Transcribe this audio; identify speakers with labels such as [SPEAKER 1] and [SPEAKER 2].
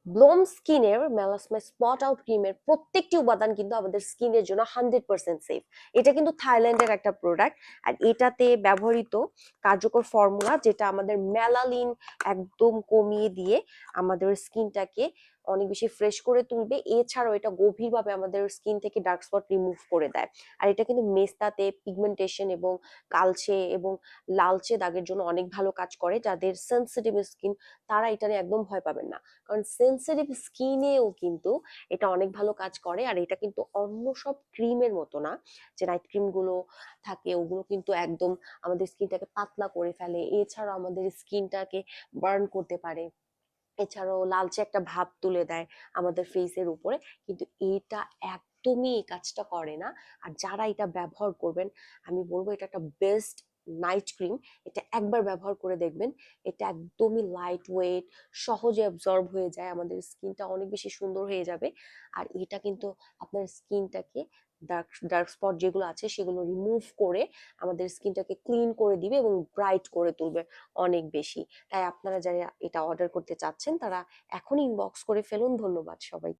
[SPEAKER 1] Bloom স্কিনের melasma spot out ক্রিমের প্রত্যেকটি উপাদান কিন্তু আমাদের স্কিনের জন্য 100% সেফ। এটা কিন্তু থাইল্যান্ডের একটা প্রোডাক্ট, আর এটাতে ব্যবহৃত কার্যকর ফর্মুলা যেটা আমাদের মেলালিন একদম কমিয়ে দিয়ে আমাদের স্কিনটাকে অনেক বেশি ফ্রেশ করে তুলবে। এছাড়াও এটা গভীরভাবে আমাদের স্কিন থেকে ডার্ক স্পট রিমুভ করে দেয়। আর এটা কিন্তু মেস্তাতে পিগমেন্টেশন এবং কালচে এবং লালচে দাগের জন্য অনেক ভালো কাজ করে। যাদের সেনসিটিভ স্কিন তারা এটা নিয়ে একদম ভয় পাবেন না, কারণ সেনসিটিভ স্কিনেও কিন্তু এটা অনেক ভালো কাজ করে। আর এটা কিন্তু অন্য সব ক্রিমের মতো না, যে নাইট ক্রিম গুলো থাকে ওগুলো কিন্তু একদম আমাদের স্কিনটাকে পাতলা করে ফেলে, এছাড়াও আমাদের স্কিনটাকে বার্ন করতে পারে, এছাড়াও লালচে একটা ভাব তুলে দেয় আমাদের ফেসের উপরে। কিন্তু এটা একদমই এই কাজটা করে না। আর যারা এটা ব্যবহার করবেন, আমি বলবো এটা একটা বেস্ট নাইট ক্রিম। এটা একবার ব্যবহার করে দেখবেন, এটা একদমই লাইট ওয়েট, সহজে অ্যাবজর্ব হয়ে যায়, আমাদের স্কিনটা অনেক বেশি সুন্দর হয়ে যাবে। আর এটা কিন্তু আপনার স্কিনটাকে ডার্ক ডার্ক স্পট যেগুলো আছে সেগুলো রিমুভ করে আমাদের স্কিনটাকে ক্লিন করে দিবে এবং ব্রাইট করে তুলবে অনেক বেশি। তাই আপনারা যারা এটা অর্ডার করতে চাচ্ছেন তারা এখনই ইনবক্স করে ফেলুন। ধন্যবাদ সবাই।